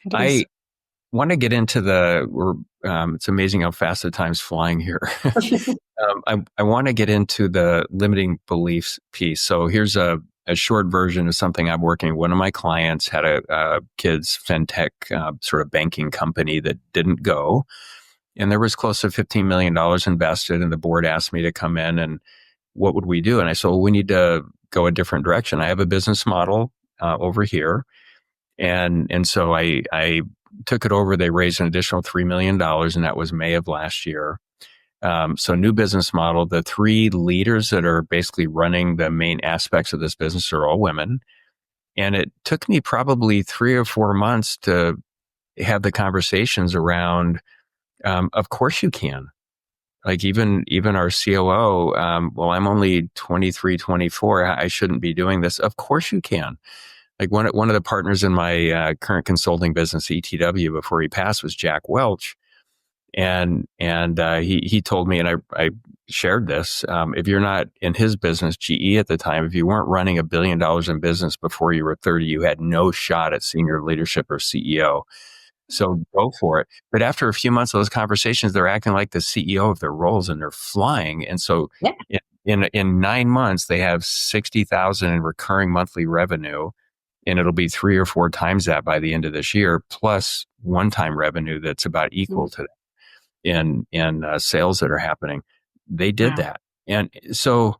it I, is. want to get into it's amazing how fast the time's flying here. I want to get into the limiting beliefs piece. So here's a short version of something I'm working. One of my clients had a kids fintech sort of banking company that didn't go, and there was close to $15 million invested. And the board asked me to come in and what would we do? And I said, well, we need to go a different direction. I have a business model over here, and so I took it over. They raised an additional $3 million, and that was May of last year. So new business model. The three leaders that are basically running the main aspects of this business are all women. And it took me probably 3 or 4 months to have the conversations around, of course you can. Like even our COO, well, I'm only 23, 24. I shouldn't be doing this. Of course you can. Like one of the partners in my current consulting business, ETW, before he passed was Jack Welch. And he told me, and I shared this, if you're not in his business, GE at the time, if you weren't running $1 billion in business before you were 30, you had no shot at senior leadership or CEO. So go for it. But after a few months of those conversations, they're acting like the CEO of their roles and they're flying. And so in 9 months, they have 60,000 in recurring monthly revenue. And it'll be 3 or 4 times that by the end of this year, plus one-time revenue that's about equal to that in sales that are happening. They did that. And so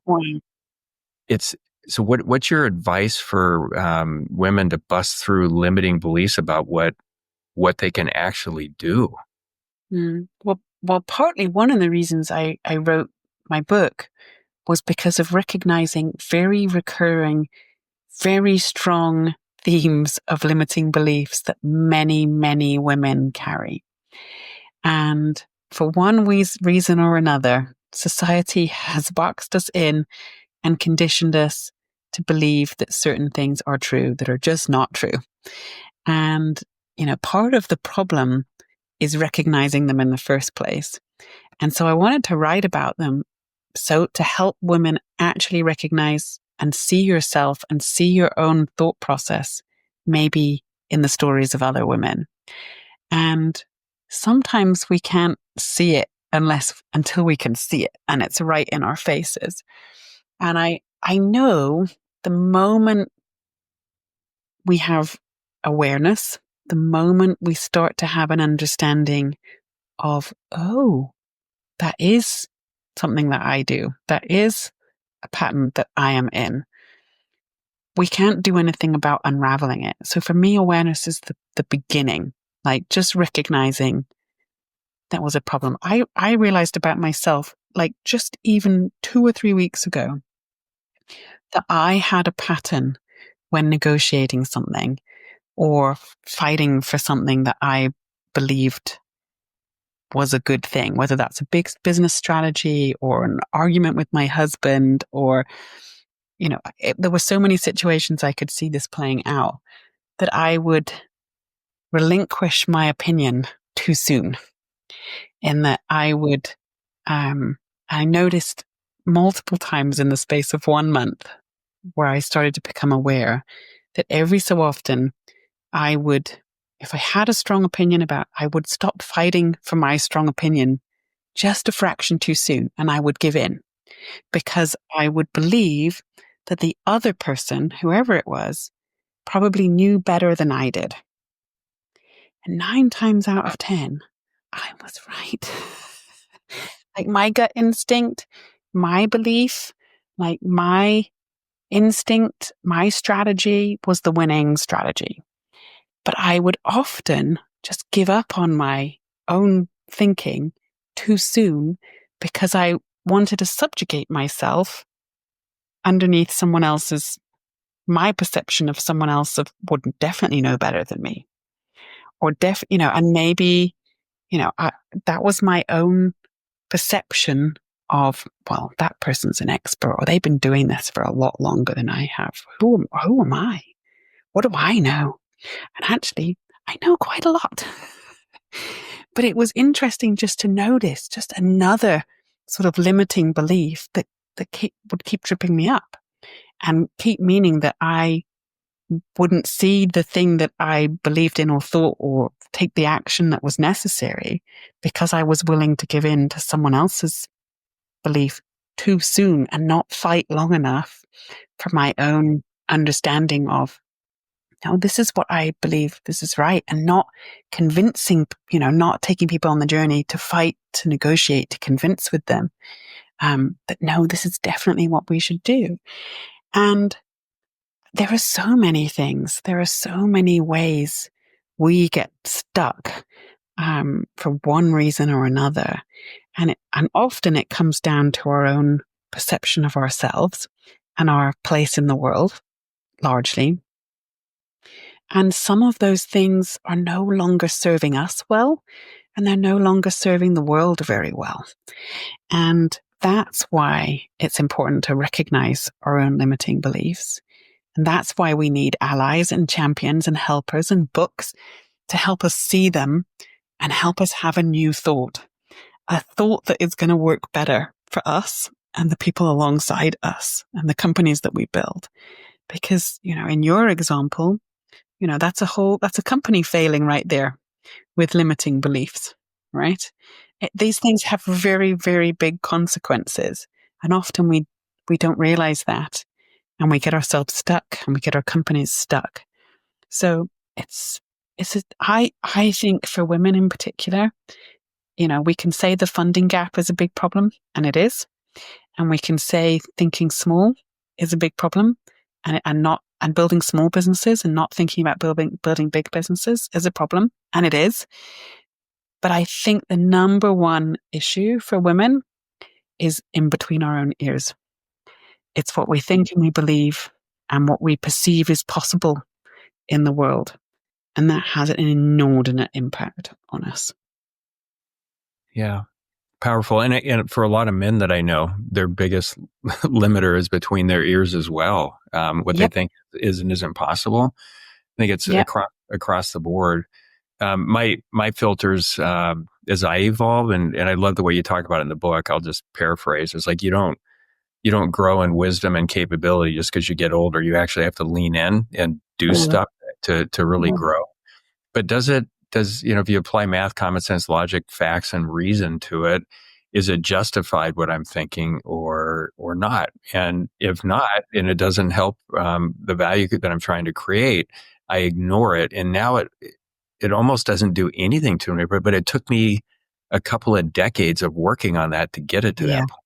what's your advice for women to bust through limiting beliefs about what they can actually do? Well, partly one of the reasons I wrote my book was because of recognizing very recurring, very strong themes of limiting beliefs that many, many women carry. And for one reason or another, society has boxed us in and conditioned us to believe that certain things are true that are just not true. And, part of the problem is recognizing them in the first place. And so I wanted to write about them to help women actually recognize and see yourself and see your own thought process, maybe in the stories of other women. And sometimes we can't see it until we can see it, and it's right in our faces. And I know the moment we have awareness, the moment we start to have an understanding of, oh, that is something that I do, that is a pattern that I am in, we can't do anything about unraveling it. So for me, awareness is the beginning, like just recognizing that was a problem. I realized about myself, like just even 2 or 3 weeks ago, that I had a pattern when negotiating something or fighting for something that I believed was a good thing, whether that's a big business strategy or an argument with my husband, or, there were so many situations I could see this playing out, that I would relinquish my opinion too soon. In that I would, I noticed multiple times in the space of 1 month where I started to become aware that every so often I would, if I had a strong opinion I would stop fighting for my strong opinion just a fraction too soon, and I would give in because I would believe that the other person, whoever it was, probably knew better than I did. And 9 times out of 10, I was right. Like my gut instinct, my belief, like my instinct, my strategy was the winning strategy. But I would often just give up on my own thinking too soon because I wanted to subjugate myself underneath my perception of someone else would definitely know better than me. Or and maybe, that was my own perception of, well, that person's an expert, or they've been doing this for a lot longer than I have. Who am I? What do I know? And actually, I know quite a lot. But it was interesting just to notice just another sort of limiting belief that would keep tripping me up and keep meaning that I wouldn't see the thing that I believed in or thought or take the action that was necessary because I was willing to give in to someone else's belief too soon and not fight long enough for my own understanding of, no, this is what I believe, this is right, and not convincing, not taking people on the journey to fight, to negotiate, to convince with them that no, this is definitely what we should do. And there are so many things, there are so many ways we get stuck for one reason or another. And often it comes down to our own perception of ourselves and our place in the world, largely. And some of those things are no longer serving us well, and they're no longer serving the world very well. And that's why it's important to recognize our own limiting beliefs. And that's why we need allies and champions and helpers and books to help us see them and help us have a new thought, a thought that is going to work better for us and the people alongside us and the companies that we build. Because, in your example, that's a company failing right there with limiting beliefs, right? These things have very, very big consequences. And often we don't realize that. And we get ourselves stuck and we get our companies stuck. So I think for women in particular, we can say the funding gap is a big problem, and it is. And we can say thinking small is a big problem, and building small businesses and not thinking about building big businesses is a problem, and it is. But I think the number one issue for women is in between our own ears. It's what we think and we believe and what we perceive is possible in the world. And that has an inordinate impact on us. Yeah. Powerful. And for a lot of men that I know, their biggest limiter is between their ears as well. What they think is and isn't possible. I think it's across the board. My filters, as I evolve, and I love the way you talk about it in the book, I'll just paraphrase. It's like you don't grow in wisdom and capability just because you get older. You actually have to lean in and do stuff to really grow. But if you apply math, common sense, logic, facts, and reason to it, is it justified what I'm thinking or not? And if not, and it doesn't help the value that I'm trying to create, I ignore it. And now it almost doesn't do anything to me, but it took me a couple of decades of working on that to get it to that point.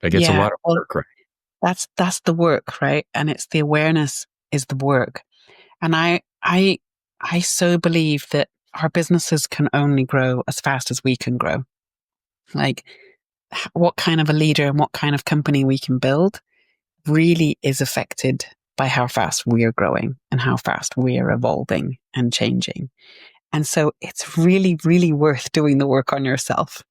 Like it's a lot of work, right? That's the work, right? And it's the awareness is the work. And I so believe that our businesses can only grow as fast as we can grow. Like what kind of a leader and what kind of company we can build really is affected by how fast we are growing and how fast we are evolving and changing. And so it's really, really worth doing the work on yourself.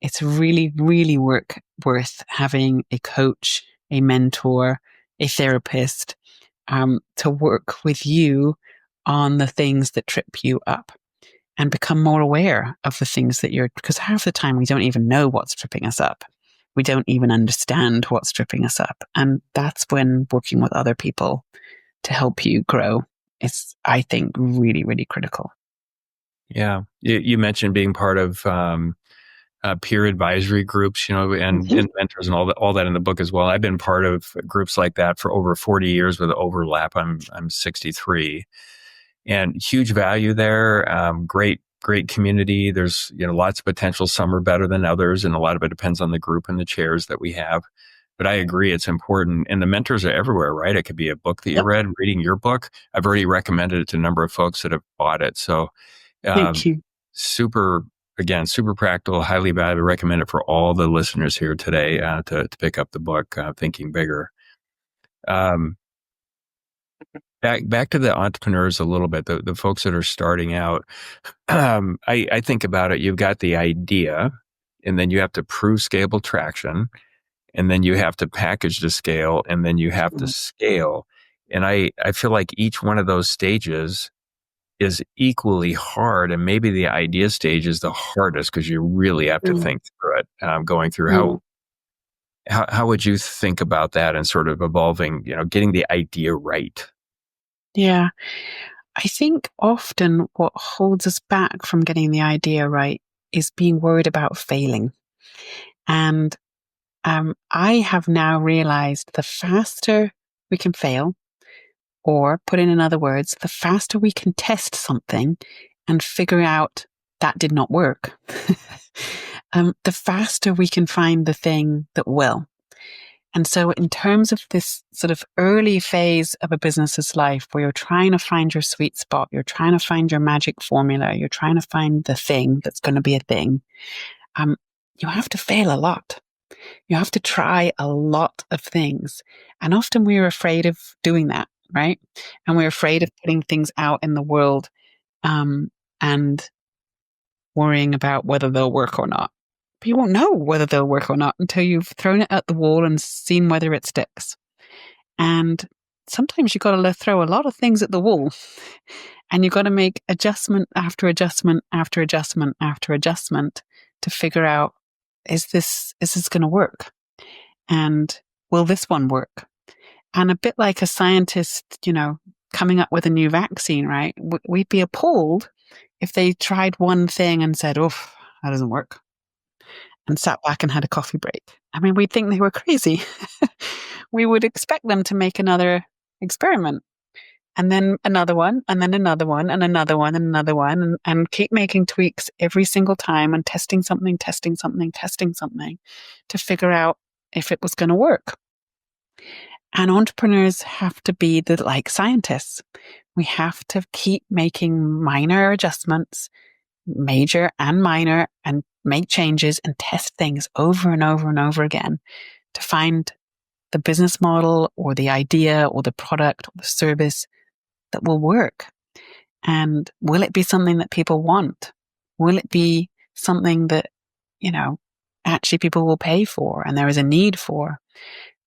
It's really, really worth having a coach, a mentor, a therapist to work with you on the things that trip you up and become more aware of the things because half the time we don't even know what's tripping us up. We don't even understand what's tripping us up. And that's when working with other people to help you grow is, I think, really, really critical. Yeah. You mentioned being part of peer advisory groups, and mentors and all that in the book as well. I've been part of groups like that for over 40 years with overlap. I'm 63, and huge value there. Great community. There's lots of potential. Some are better than others, and a lot of it depends on the group and the chairs that we have. But I agree, it's important. And the mentors are everywhere, right? It could be a book that you read, reading your book. I've already recommended it to a number of folks that have bought it. So thank you. Super practical, highly valuable. Recommend it for all the listeners here today to pick up the book, Thinking Bigger. Back to the entrepreneurs a little bit, the folks that are starting out. I think about it. You've got the idea, and then you have to prove scalable traction, and then you have to package to scale, and then you have to scale. And I feel like each one of those stages is equally hard, and maybe the idea stage is the hardest because you really have to think through it. Going through how would you think about that and sort of evolving, getting the idea right? Yeah. I think often what holds us back from getting the idea right is being worried about failing. And I have now realized the faster we can fail, or put in other words, the faster we can test something and figure out that did not work, the faster we can find the thing that will. And so, in terms of this sort of early phase of a business's life where you're trying to find your sweet spot, you're trying to find your magic formula, you're trying to find the thing that's going to be a thing, um, you have to fail a lot. You have to try a lot of things. And often we're afraid of doing that, right? And we're afraid of putting things out in the world and worrying about whether they'll work or not. But you won't know whether they'll work or not until you've thrown it at the wall and seen whether it sticks. And sometimes you've got to throw a lot of things at the wall and you've got to make adjustment after adjustment after adjustment after adjustment to figure out, is this going to work? And will this one work? And a bit like a scientist, coming up with a new vaccine, right? We'd be appalled if they tried one thing and said, oh, that doesn't work, and sat back and had a coffee break. I mean, we'd think they were crazy. We would expect them to make another experiment, and then another one, and then another one, and another one, and another one, and keep making tweaks every single time and testing something to figure out if it was going to work. And entrepreneurs have to be like scientists. We have to keep making minor adjustments, major and minor, and make changes and test things over and over and over again to find the business model or the idea or the product or the service that will work. And will it be something that people want? Will it be something that, actually people will pay for and there is a need for?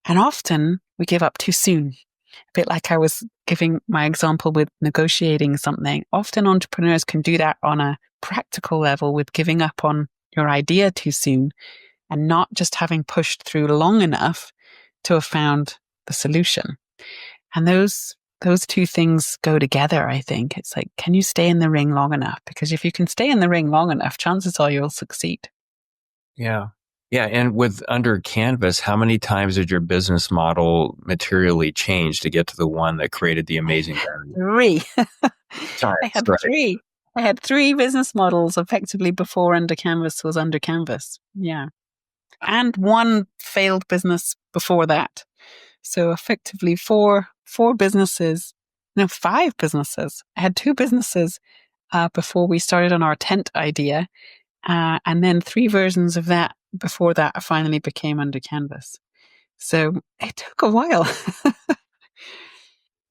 And often we give up too soon. A bit like I was giving my example with negotiating something. Often entrepreneurs can do that on a practical level with giving up on your idea too soon and not just having pushed through long enough to have found the solution. And those two things go together, I think. It's like, can you stay in the ring long enough? Because if you can stay in the ring long enough, chances are you'll succeed. Yeah. Yeah. And with under canvas, how many times did your business model materially change to get to the one that created the amazing value? 3. Sorry, I had right. 3. I had 3 business models effectively before Under Canvas was Under Canvas. Yeah. And 1 failed business before that. So effectively 4 businesses, no, 5 businesses. I had 2 businesses before we started on our tent idea. And then 3 versions of that before that finally became Under Canvas. So it took a while.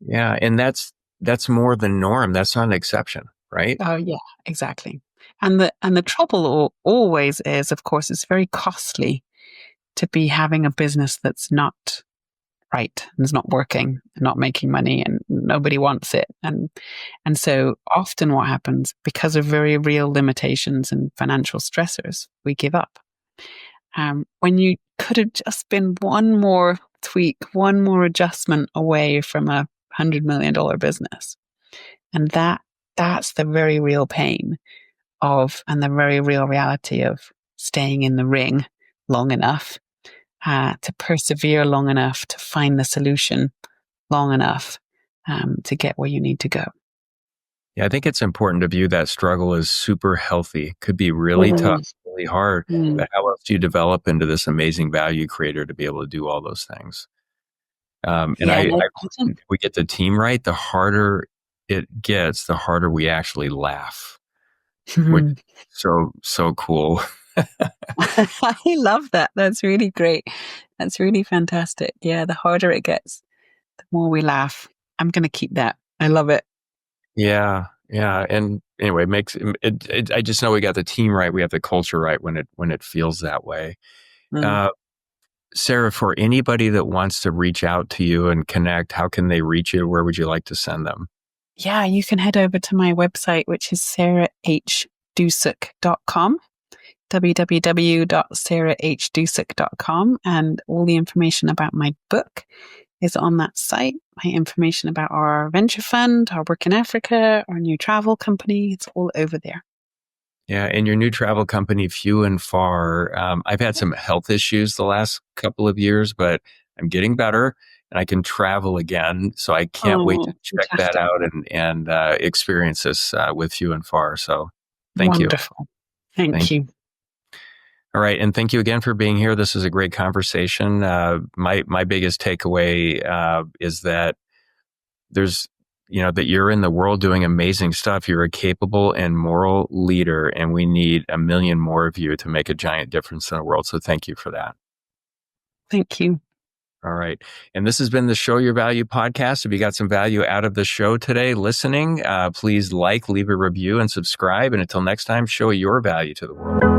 Yeah. And that's more the norm. That's not an exception, right? Oh yeah, exactly. And the trouble always is, of course, it's very costly to be having a business that's not right and is not working and not making money and nobody wants it. And so often what happens, because of very real limitations and financial stressors, we give up. When you could have just been one more tweak, one more adjustment away from $100 million business. And that's the very real pain and the very real reality of staying in the ring long enough to persevere long enough to find the solution long enough to get where you need to go. Yeah, I think it's important to view that struggle as super healthy. Could be really tough, really hard, but how else do you develop into this amazing value creator to be able to do all those things? And we get the team right, the harder it gets, the harder we actually laugh, which is so cool. I love that. That's really great. That's really fantastic. Yeah, the harder it gets, the more we laugh. I'm going to keep that. I love it. Yeah. Yeah. And anyway, it makes it, I just know we got the team right. We have the culture right when it feels that way. Sarah, for anybody that wants to reach out to you and connect, how can they reach you? Where would you like to send them? Yeah, you can head over to my website, which is sarahhdusek.com, www.sarahhdusek.com. And all the information about my book is on that site. My information about our venture fund, our work in Africa, our new travel company, it's all over there. Yeah, and your new travel company, Few and Far. I've had some health issues the last couple of years, but I'm getting better and I can travel again. So I can't wait to Oh, check that fantastic. out and experience this with Few and Far. So thank you. Wonderful. Thank Thank you. you. All right, and thank you again for being here. This is a great conversation. My biggest takeaway is that there's that you're in the world doing amazing stuff. You're a capable and moral leader, and we need a million more of you to make a giant difference in the world. So thank you for that. Thank you. All right. And this has been the Show Your Value podcast. If you got some value out of the show today listening, please leave a review and subscribe. And until next time, show your value to the world.